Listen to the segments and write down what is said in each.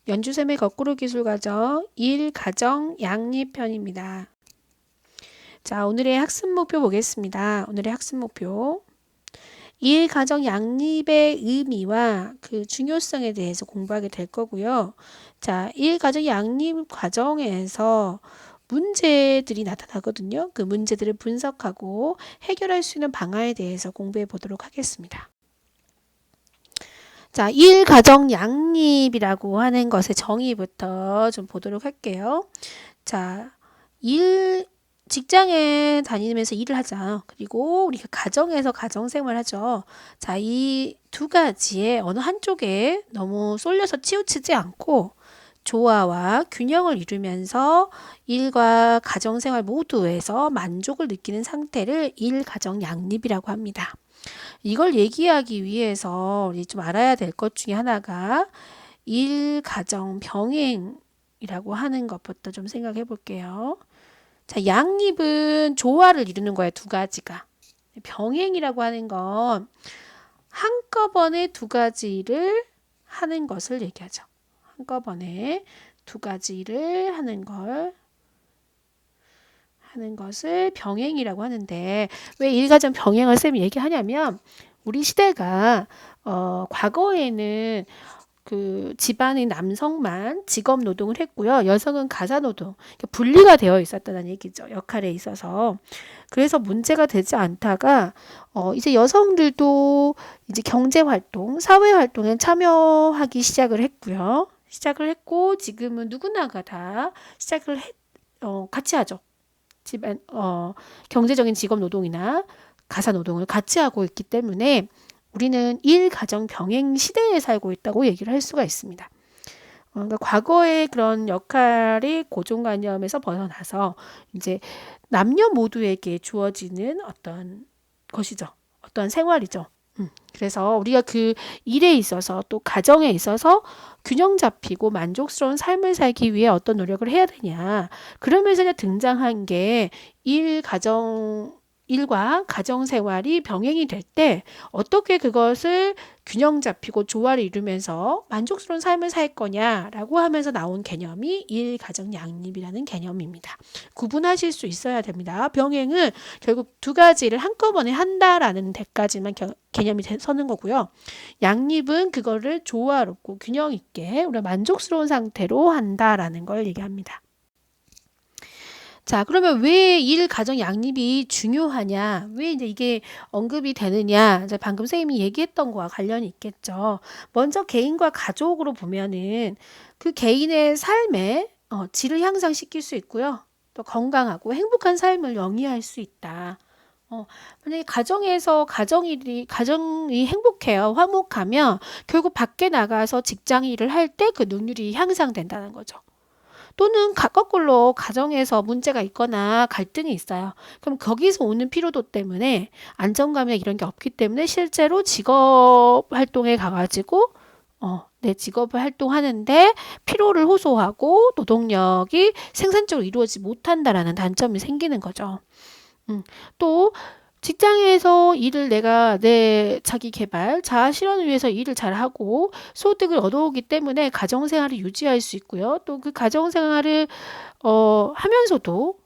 연주쌤의 거꾸로 기술 과정 1 가정 양립편입니다. 자, 오늘의 학습 목표 보겠습니다. 오늘의 학습 목표 1 가정 양립의 의미와 그 중요성에 대해서 공부하게 될 거고요. 자, 1 가정 양립 과정에서 문제들이 나타나거든요. 그 문제들을 분석하고 해결할 수 있는 방안에 대해서 공부해 보도록 하겠습니다. 자, 1 가정 양립이라고 하는 것의 정의부터 좀 보도록 할게요. 자, 직장에 다니면서 일을 하자. 그리고 우리가 가정에서 가정생활 하죠. 자, 이 두 가지의 어느 한쪽에 너무 쏠려서 치우치지 않고 조화와 균형을 이루면서 일과 가정생활 모두에서 만족을 느끼는 상태를 1 가정 양립이라고 합니다. 이걸 얘기하기 위해서 우리 좀 알아야 될 것 중에 하나가 1 가정 병행이라고 하는 것부터 좀 생각해 볼게요. 자, 양립은 조화를 이루는 거예요. 두 가지가. 병행이라고 하는 건 한꺼번에 두 가지 일을 하는 것을 얘기하죠. 한꺼번에 두 가지 일을 하는 것을 병행이라고 하는데, 왜 일가정 병행을 쌤이 얘기하냐면 우리 시대가 과거에는 그 집안의 남성만 직업 노동을 했고요. 여성은 가사 노동, 분리가 되어 있었다는 얘기죠. 역할에 있어서. 그래서 문제가 되지 않다가 이제 여성들도 이제 경제 활동, 사회 활동에 참여하기 시작을 했고요. 시작을 했고 지금은 누구나가 다 같이 하죠. 집안 경제적인 직업 노동이나 가사 노동을 같이 하고 있기 때문에 우리는 1 가정 병행 시대에 살고 있다고 얘기를 할 수가 있습니다. 그러니까 과거의 그런 역할이 고정관념에서 벗어나서 이제 남녀 모두에게 주어지는 어떤 것이죠. 어떤 생활이죠. 그래서 우리가 그 일에 있어서 또 가정에 있어서 균형 잡히고 만족스러운 삶을 살기 위해 어떤 노력을 해야 되냐. 그러면서 등장한 게 일과 가정 생활이 병행이 될 때 어떻게 그것을 균형 잡히고 조화를 이루면서 만족스러운 삶을 살 거냐라고 하면서 나온 개념이 1 가정 양립이라는 개념입니다. 구분하실 수 있어야 됩니다. 병행은 결국 두 가지를 한꺼번에 한다라는 데까지만 개념이 서는 거고요. 양립은 그거를 조화롭고 균형 있게 우리가 만족스러운 상태로 한다라는 걸 얘기합니다. 자, 그러면 왜 1 가정 양립이 중요하냐? 왜 이제 이게 언급이 되느냐? 이제 방금 선생님이 얘기했던 거와 관련이 있겠죠. 먼저 개인과 가족으로 보면은 그 개인의 삶의 질을 향상시킬 수 있고요. 또 건강하고 행복한 삶을 영위할 수 있다. 만약에 가정에서 가정이 행복해요. 화목하면 결국 밖에 나가서 직장 일을 할 때 그 능률이 향상된다는 거죠. 또는 거꾸로 가정에서 문제가 있거나 갈등이 있어요. 그럼 거기서 오는 피로도 때문에 안정감이나 이런 게 없기 때문에 실제로 직업 활동에 가가지고 내 직업을 활동하는데 피로를 호소하고 노동력이 생산적으로 이루어지지 못한다라는 단점이 생기는 거죠. 또 직장에서 일을 내가 내 자기 개발, 자아 실현을 위해서 일을 잘하고 소득을 얻어오기 때문에 가정생활을 유지할 수 있고요. 또 그 가정생활을 하면서도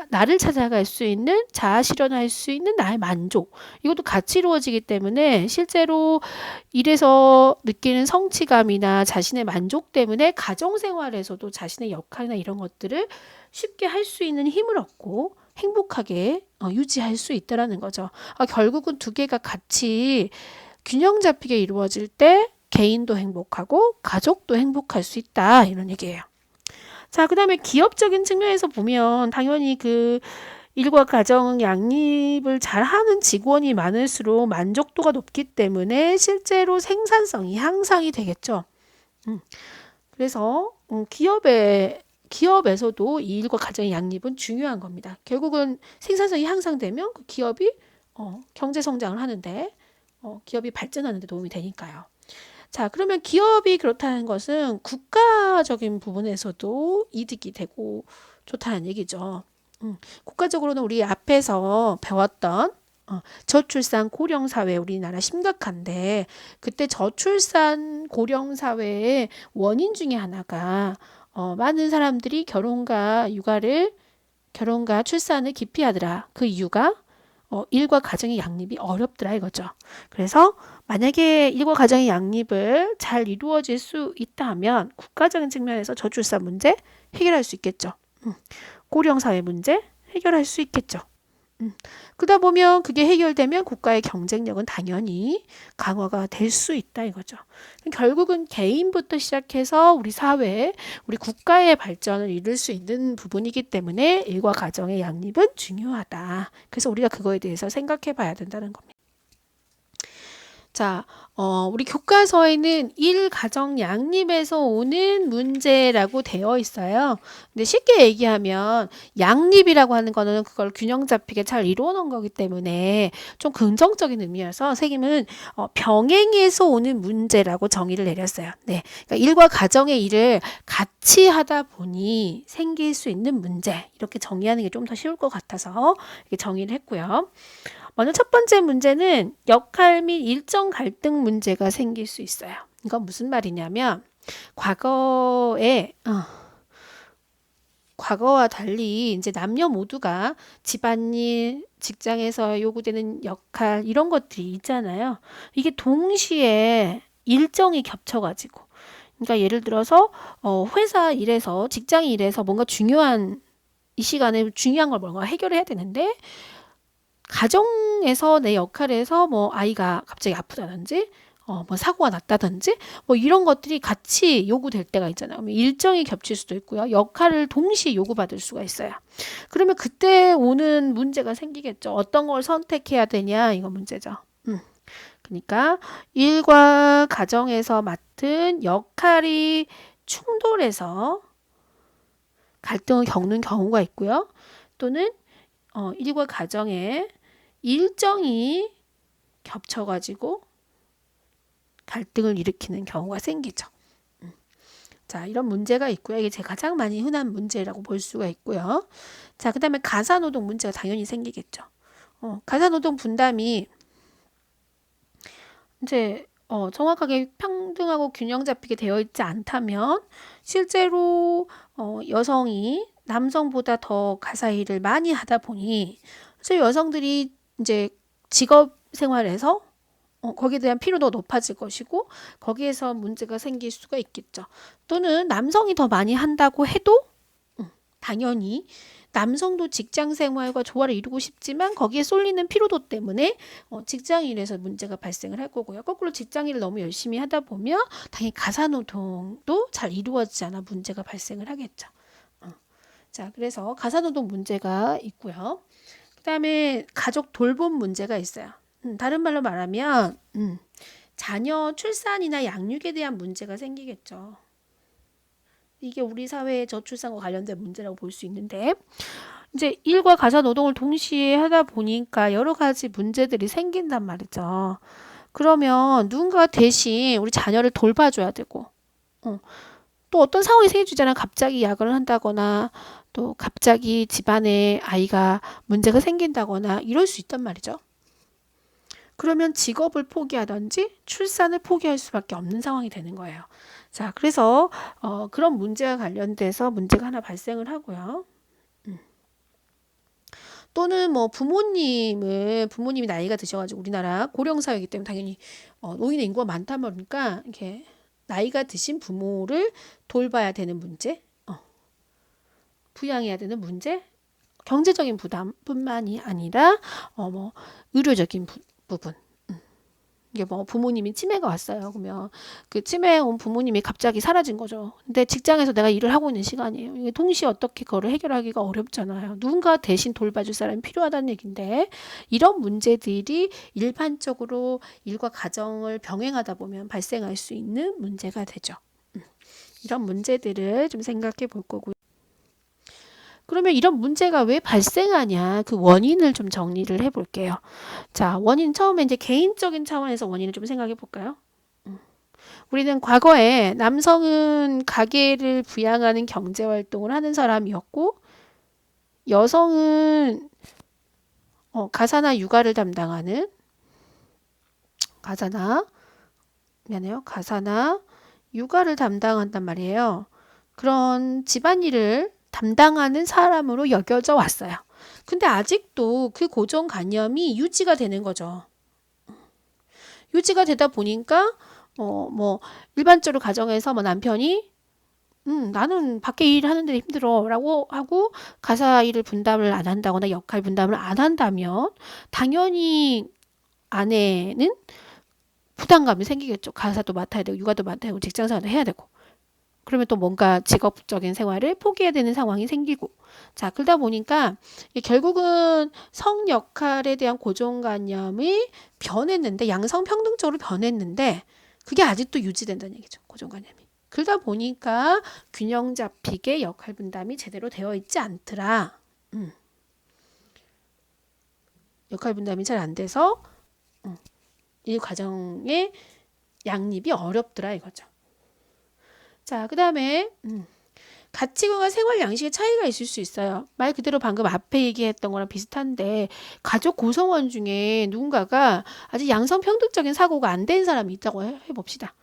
나를 찾아갈 수 있는, 자아 실현할 수 있는 나의 만족, 이것도 같이 이루어지기 때문에 실제로 일에서 느끼는 성취감이나 자신의 만족 때문에 가정생활에서도 자신의 역할이나 이런 것들을 쉽게 할 수 있는 힘을 얻고 행복하게 유지할 수 있다라는 거죠. 결국은 두 개가 같이 균형 잡히게 이루어질 때 개인도 행복하고 가족도 행복할 수 있다, 이런 얘기예요. 자, 그 다음에 기업적인 측면에서 보면 당연히 그 일과 가정 양립을 잘하는 직원이 많을수록 만족도가 높기 때문에 실제로 생산성이 향상이 되겠죠. 그래서 기업에서도 이 일과 가정의 양립은 중요한 겁니다. 결국은 생산성이 향상되면 그 기업이 경제 성장을 하는데 기업이 발전하는 데 도움이 되니까요. 자, 그러면 기업이 그렇다는 것은 국가적인 부분에서도 이득이 되고 좋다는 얘기죠. 국가적으로는 우리 앞에서 배웠던 저출산 고령 사회 우리나라 심각한데 그때 저출산 고령 사회의 원인 중에 하나가 많은 사람들이 결혼과 출산을 기피하더라. 그 이유가 일과 가정의 양립이 어렵더라 이거죠. 그래서 만약에 일과 가정의 양립을 잘 이루어질 수 있다면 국가적인 측면에서 저출산 문제 해결할 수 있겠죠. 고령 사회 문제 해결할 수 있겠죠. 그러다 보면 그게 해결되면 국가의 경쟁력은 당연히 강화가 될 수 있다 이거죠. 결국은 개인부터 시작해서 우리 사회, 우리 국가의 발전을 이룰 수 있는 부분이기 때문에 일과 가정의 양립은 중요하다. 그래서 우리가 그거에 대해서 생각해 봐야 된다는 겁니다. 자, 우리 교과서에는 일, 가정, 양립에서 오는 문제라고 되어 있어요. 근데 쉽게 얘기하면 양립이라고 하는 거는 그걸 균형 잡히게 잘 이루어 놓은 거기 때문에 좀 긍정적인 의미여서 선생님은 병행해서 오는 문제라고 정의를 내렸어요. 네, 그러니까 일과 가정의 일을 같이 하다 보니 생길 수 있는 문제 이렇게 정의하는 게 좀 더 쉬울 것 같아서 이렇게 정의를 했고요. 먼저 첫 번째 문제는 역할 및 일정 갈등 문제가 생길 수 있어요. 이건 무슨 말이냐면 과거와 달리 이제 남녀 모두가 집안일, 직장에서 요구되는 역할 이런 것들이 있잖아요. 이게 동시에 일정이 겹쳐가지고 그러니까 예를 들어서 회사 일에서 직장 일에서 뭔가 중요한 이 시간에 중요한 걸 뭔가 해결해야 되는데 가정에서 내 역할에서 뭐 아이가 갑자기 아프다든지 뭐 사고가 났다든지 뭐 이런 것들이 같이 요구될 때가 있잖아요. 일정이 겹칠 수도 있고요. 역할을 동시에 요구받을 수가 있어요. 그러면 그때 오는 문제가 생기겠죠. 어떤 걸 선택해야 되냐 이거 문제죠. 그러니까 일과 가정에서 맡은 역할이 충돌해서 갈등을 겪는 경우가 있고요. 또는 일과 가정에 일정이 겹쳐가지고 갈등을 일으키는 경우가 생기죠. 자, 이런 문제가 있고요. 이게 제가 가장 많이 흔한 문제라고 볼 수가 있고요. 자, 그 다음에 가사노동 문제가 당연히 생기겠죠. 가사노동 분담이 이제 정확하게 평등하고 균형 잡히게 되어 있지 않다면 실제로 여성이 남성보다 더 가사 일을 많이 하다 보니 그래서 여성들이 이제 직업 생활에서 거기에 대한 피로도가 높아질 것이고 거기에서 문제가 생길 수가 있겠죠. 또는 남성이 더 많이 한다고 해도 당연히 남성도 직장 생활과 조화를 이루고 싶지만 거기에 쏠리는 피로도 때문에 직장 일에서 문제가 발생을 할 거고요. 거꾸로 직장 일을 너무 열심히 하다 보면 당연히 가사노동도 잘 이루어지지 않아 문제가 발생을 하겠죠. 자, 그래서 가사노동 문제가 있고요. 그 다음에 가족 돌봄 문제가 있어요. 다른 말로 말하면 자녀 출산이나 양육에 대한 문제가 생기겠죠. 이게 우리 사회의 저출산과 관련된 문제라고 볼 수 있는데 이제 일과 가사 노동을 동시에 하다 보니까 여러 가지 문제들이 생긴단 말이죠. 그러면 누군가 대신 우리 자녀를 돌봐줘야 되고 또 어떤 상황이 생기잖아요. 갑자기 야근을 한다거나 또 갑자기 집안에 아이가 문제가 생긴다거나 이럴 수 있단 말이죠. 그러면 직업을 포기하든지 출산을 포기할 수밖에 없는 상황이 되는 거예요. 자, 그래서 그런 문제와 관련돼서 문제가 하나 발생을 하고요. 또는 뭐 부모님이 나이가 드셔가지고 우리나라 고령 사회이기 때문에 당연히 노인의 인구가 많다 보니까 이렇게 나이가 드신 부모를 돌봐야 되는 문제, 부양해야 되는 문제, 경제적인 부담뿐만이 아니라 뭐 의료적인 부분. 이게 뭐 부모님이 치매가 왔어요. 그러면 그 치매 온 부모님이 갑자기 사라진 거죠. 근데 직장에서 내가 일을 하고 있는 시간이에요. 이게 동시에 어떻게 그거를 해결하기가 어렵잖아요. 누군가 대신 돌봐줄 사람이 필요하다는 얘기인데 이런 문제들이 일반적으로 일과 가정을 병행하다 보면 발생할 수 있는 문제가 되죠. 이런 문제들을 좀 생각해 볼 거고요. 그러면 이런 문제가 왜 발생하냐 그 원인을 좀 정리를 해볼게요. 자, 원인 처음에 이제 개인적인 차원에서 원인을 좀 생각해 볼까요? 우리는 과거에 남성은 가계를 부양하는 경제활동을 하는 사람이었고 여성은 가사나 육아를 담당하는 가사나 육아를 담당한단 말이에요. 그런 집안일을 담당하는 사람으로 여겨져 왔어요. 근데 아직도 그 고정관념이 유지가 되는 거죠. 유지가 되다 보니까 뭐 일반적으로 가정에서 뭐 남편이 나는 밖에 일하는데 힘들어 라고 하고 가사 일을 분담을 안 한다거나 역할 분담을 안 한다면 당연히 아내는 부담감이 생기겠죠. 가사도 맡아야 되고 육아도 맡아야 되고 직장생활도 해야 되고 그러면 또 뭔가 직업적인 생활을 포기해야 되는 상황이 생기고 자 그러다 보니까 결국은 성 역할에 대한 고정관념이 변했는데 양성평등적으로 변했는데 그게 아직도 유지된다는 얘기죠. 고정관념이. 그러다 보니까 균형 잡히게 역할 분담이 제대로 되어 있지 않더라. 역할 분담이 잘 안 돼서 이 과정의 양립이 어렵더라 이거죠. 자, 그 다음에 가치관과 생활 양식의 차이가 있을 수 있어요. 말 그대로 방금 앞에 얘기했던 거랑 비슷한데 가족 구성원 중에 누군가가 아직 양성평등적인 사고가 안 된 사람이 있다고 해봅시다.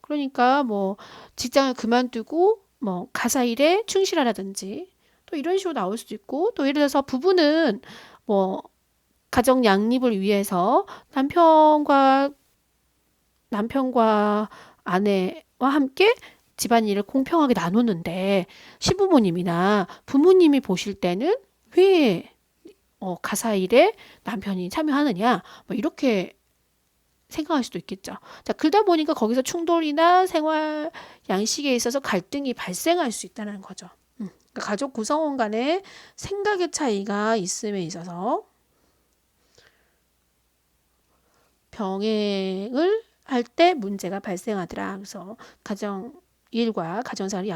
그러니까 뭐 직장을 그만두고 뭐 가사 일에 충실하라든지 또 이런 식으로 나올 수도 있고 또 예를 들어서 부부는 뭐 가정 양립을 위해서 남편과 아내와 함께 집안일을 공평하게 나누는데 시부모님이나 부모님이 보실 때는 왜 가사 일에 남편이 참여하느냐 뭐 이렇게 생각할 수도 있겠죠. 자, 그러다 보니까 거기서 충돌이나 생활 양식에 있어서 갈등이 발생할 수 있다는 거죠. 그러니까 가족 구성원 간의 생각의 차이가 있음에 있어서 병행을 할 때 문제가 발생하더라. 그래서 가정 일과 가정생활이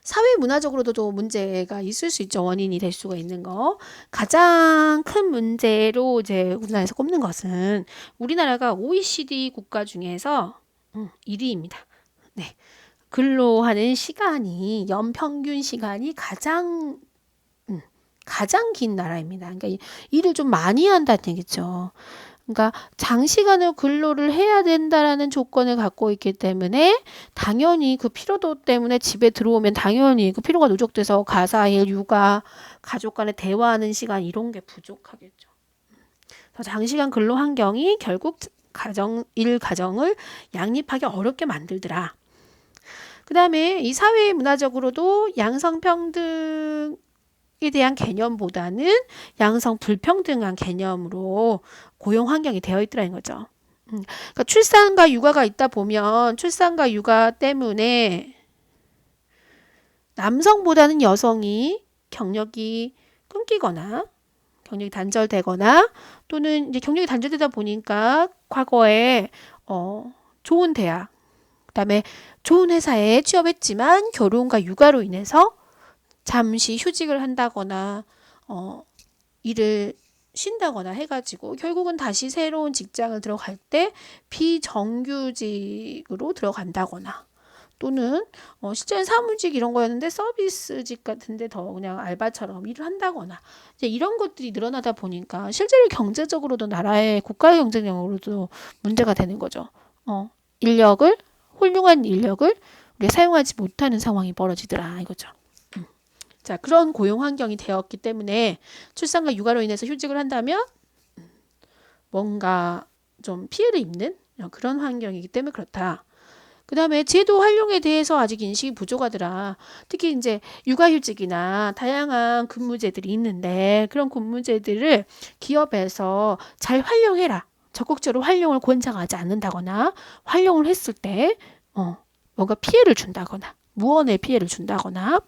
사회 문화적으로도 문제가 있을 수 있죠. 원인이 될 수가 있는 거. 가장 큰 문제로 이제 우리나라에서 꼽는 것은 우리나라가 OECD 국가 중에서 1위입니다. 네. 근로하는 시간이 연평균 시간이 가장 긴 나라입니다. 그러니까 일을 좀 많이 한다는 얘기죠. 그러니까 장시간을 근로를 해야 된다라는 조건을 갖고 있기 때문에 당연히 그 피로도 때문에 집에 들어오면 당연히 그 피로가 누적돼서 가사일, 육아, 가족 간에 대화하는 시간 이런 게 부족하겠죠. 그래서 장시간 근로 환경이 결국 가정을 양립하기 어렵게 만들더라. 그 다음에 이 사회 문화적으로도 양성평등에 대한 개념보다는 양성 불평등한 개념으로 고용 환경이 되어 있더라는 거죠. 그러니까 출산과 육아가 있다 보면 출산과 육아 때문에 남성보다는 여성이 경력이 끊기거나 경력이 단절되거나 또는 이제 경력이 단절되다 보니까 과거에 좋은 대학 그다음에 좋은 회사에 취업했지만 결혼과 육아로 인해서 잠시 휴직을 한다거나 일을 쉰다거나 해가지고 결국은 다시 새로운 직장을 들어갈 때 비정규직으로 들어간다거나 또는 실제는 사무직 이런 거였는데 서비스직 같은데 더 그냥 알바처럼 일을 한다거나 이제 이런 것들이 늘어나다 보니까 실제로 경제적으로도 나라의 국가 경쟁력으로도 문제가 되는 거죠. 훌륭한 인력을 우리가 사용하지 못하는 상황이 벌어지더라 이거죠. 자, 그런 고용 환경이 되었기 때문에 출산과 육아로 인해서 휴직을 한다면 뭔가 좀 피해를 입는 그런 환경이기 때문에 그렇다. 그 다음에 제도 활용에 대해서 아직 인식이 부족하더라. 특히 이제 육아휴직이나 다양한 근무제들이 있는데 그런 근무제들을 기업에서 잘 활용해라. 적극적으로 활용을 권장하지 않는다거나 활용을 했을 때 뭔가 피해를 준다거나 무언의 피해를 준다거나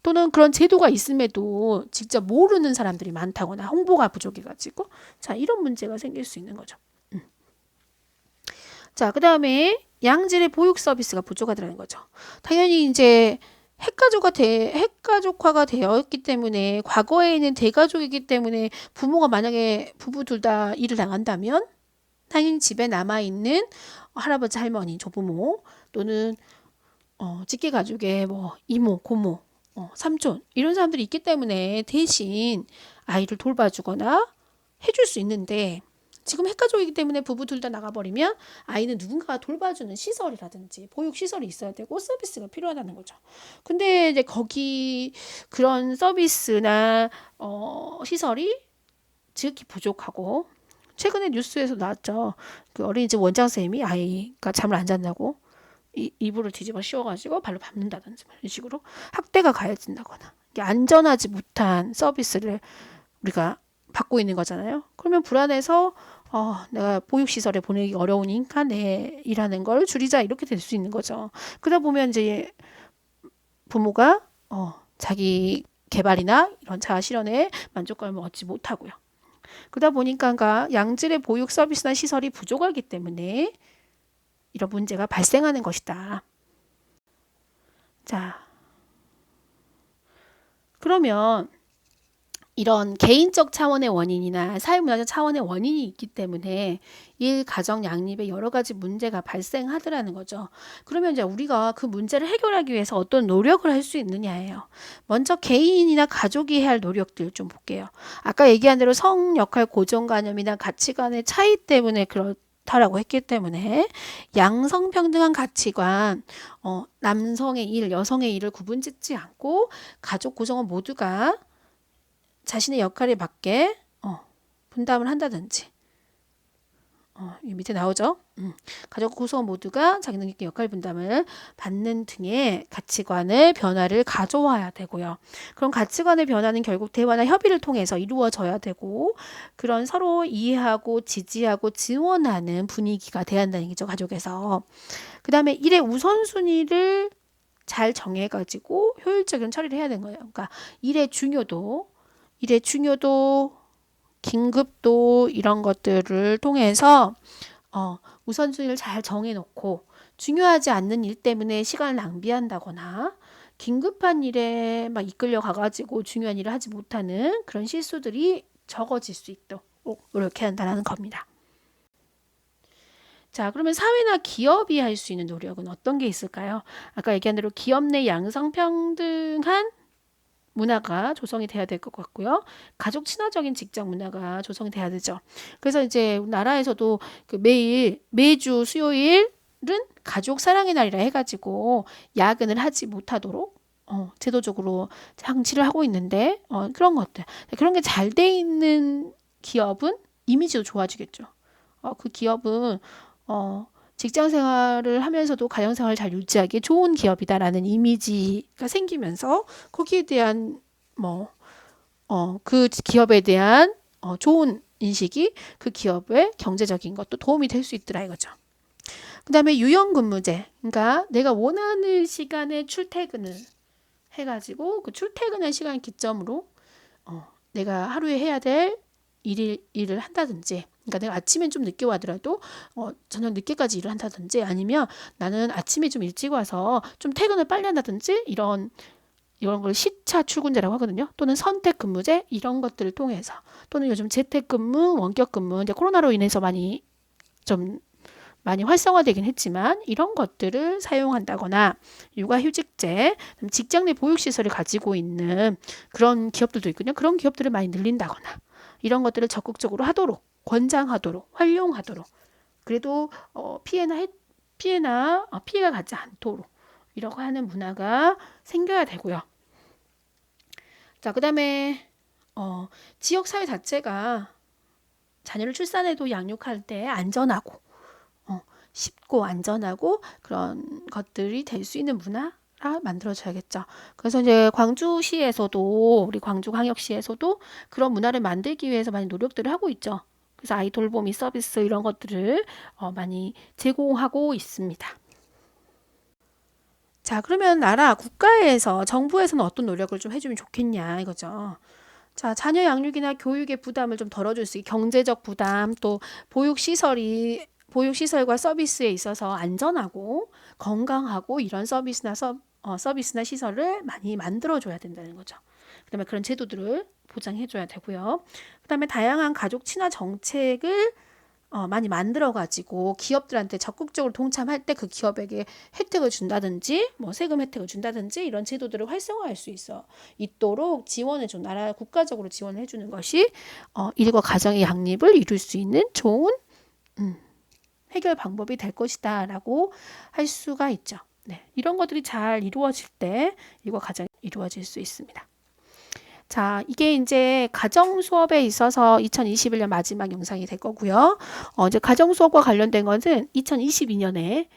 또는 그런 제도가 있음에도 직접 모르는 사람들이 많다거나 홍보가 부족해가지고 자 이런 문제가 생길 수 있는 거죠. 자, 그 다음에 양질의 보육 서비스가 부족하다는 거죠. 당연히 이제 핵가족화가 되었기 때문에 과거에는 대가족이기 때문에 부모가 만약에 부부 둘 다 일을 나간다면 당연히 집에 남아있는 할아버지 할머니 조부모 또는 직계가족의 뭐 이모 고모 삼촌 이런 사람들이 있기 때문에 대신 아이를 돌봐주거나 해줄 수 있는데 지금 핵가족이기 때문에 부부 둘 다 나가버리면 아이는 누군가가 돌봐주는 시설이라든지 보육시설이 있어야 되고 서비스가 필요하다는 거죠. 근데 이제 거기 그런 서비스나 시설이 지극히 부족하고 최근에 뉴스에서 나왔죠. 그 어린이집 원장쌤이 아이가 잠을 안 잔다고 이불을 뒤집어 씌워가지고 발로 밟는다든지 이런 식으로 학대가 가해진다거나 이게 안전하지 못한 서비스를 우리가 받고 있는 거잖아요. 그러면 불안해서 내가 보육시설에 보내기 어려우니까 내 일하는 걸 줄이자 이렇게 될 수 있는 거죠. 그러다 보면 이제 부모가 자기 개발이나 이런 자아 실현에 만족감을 얻지 못하고요. 그러다 보니까 양질의 보육 서비스나 시설이 부족하기 때문에 이런 문제가 발생하는 것이다. 자, 그러면 이런 개인적 차원의 원인이나 사회문화적 차원의 원인이 있기 때문에 일 가정 양립에 여러 가지 문제가 발생하더라는 거죠. 그러면 이제 우리가 그 문제를 해결하기 위해서 어떤 노력을 할 수 있느냐예요. 먼저 개인이나 가족이 해야 할 노력들 좀 볼게요. 아까 얘기한 대로 성 역할 고정관념이나 가치관의 차이 때문에 그렇다라고 했기 때문에 양성평등한 가치관, 남성의 일, 여성의 일을 구분짓지 않고 가족 구성원 모두가 자신의 역할에 맞게 분담을 한다든지 이 밑에 나오죠. 가족 구성원 모두가 자기의 역할 분담을 받는 등의 가치관의 변화를 가져와야 되고요. 그런 가치관의 변화는 결국 대화나 협의를 통해서 이루어져야 되고 그런 서로 이해하고 지지하고 지원하는 분위기가 돼야 한다는 얘기죠. 가족에서. 그 다음에 일의 우선순위를 잘 정해가지고 효율적인 처리를 해야 되는 거예요. 그러니까 일의 중요도, 긴급도 이런 것들을 통해서 우선순위를 잘 정해놓고 중요하지 않는 일 때문에 시간을 낭비한다거나 긴급한 일에 막 이끌려 가가지고 중요한 일을 하지 못하는 그런 실수들이 적어질 수 있도록 노력해야 한다는 겁니다. 자, 그러면 사회나 기업이 할 수 있는 노력은 어떤 게 있을까요? 아까 얘기한 대로 기업 내 양성평등한 문화가 조성이 돼야 될 것 같고요. 가족 친화적인 직장 문화가 조성이 돼야 되죠. 그래서 이제 나라에서도 그 매주 수요일은 가족 사랑의 날이라 해가지고 야근을 하지 못하도록 제도적으로 장치를 하고 있는데 그런 것들. 그런 게 잘 돼 있는 기업은 이미지도 좋아지겠죠. 그 기업은 직장 생활을 하면서도 가정 생활을 잘 유지하기에 좋은 기업이다라는 이미지가 생기면서 거기에 대한 그 기업에 대한 좋은 인식이 그 기업의 경제적인 것도 도움이 될 수 있더라 이거죠. 그 다음에 유연근무제. 그러니까 내가 원하는 시간에 출퇴근을 해가지고 그 출퇴근한 시간 기점으로 내가 하루에 해야 될 일을 한다든지 그러니까 내가 아침엔 좀 늦게 와더라도 저녁 늦게까지 일을 한다든지 아니면 나는 아침에 좀 일찍 와서 좀 퇴근을 빨리 한다든지 이런 걸 시차 출근제라고 하거든요. 또는 선택 근무제 이런 것들을 통해서 또는 요즘 재택근무, 원격근무 이제 코로나로 인해서 많이 활성화되긴 했지만 이런 것들을 사용한다거나 육아휴직제, 직장 내 보육시설을 가지고 있는 그런 기업들도 있거든요. 그런 기업들을 많이 늘린다거나 이런 것들을 적극적으로 하도록 권장하도록 활용하도록 그래도 피해가 가지 않도록 이러고 하는 문화가 생겨야 되고요. 자, 그다음에 지역사회 자체가 자녀를 출산해도 양육할 때 안전하고 쉽고 안전하고 그런 것들이 될 수 있는 문화가 만들어져야겠죠. 그래서 이제 광주시에서도 우리 광주광역시에서도 그런 문화를 만들기 위해서 많이 노력들을 하고 있죠. 그래서 아이 돌보미 서비스 이런 것들을 많이 제공하고 있습니다. 자, 그러면 국가에서 정부에서는 어떤 노력을 좀 해주면 좋겠냐 이거죠. 자, 자녀 양육이나 교육의 부담을 좀 덜어줄 수 있게 경제적 부담 또 보육시설과 서비스에 있어서 안전하고 건강하고 이런 서비스나 시설을 많이 만들어줘야 된다는 거죠. 그다음에 그런 제도들을 보장해줘야 되고요. 그다음에 다양한 가족 친화 정책을 많이 만들어가지고 기업들한테 적극적으로 동참할 때 그 기업에게 혜택을 준다든지 뭐 세금 혜택을 준다든지 이런 제도들을 활성화할 수 있도록 지원해줘 나라 국가적으로 지원을 해주는 것이 일과 가정의 양립을 이룰 수 있는 좋은 해결 방법이 될 것이다 라고 할 수가 있죠. 네, 이런 것들이 잘 이루어질 때 일과 가정이 이루어질 수 있습니다. 자, 이게 이제 가정 수업에 있어서 2021년 마지막 영상이 될 거고요. 이제 가정 수업과 관련된 것은 2022년에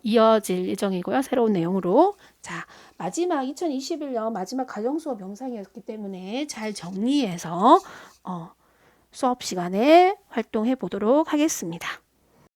이어질 예정이고요. 새로운 내용으로. 자, 마지막 2021년 마지막 가정 수업 영상이었기 때문에 잘 정리해서 수업 시간에 활동해 보도록 하겠습니다.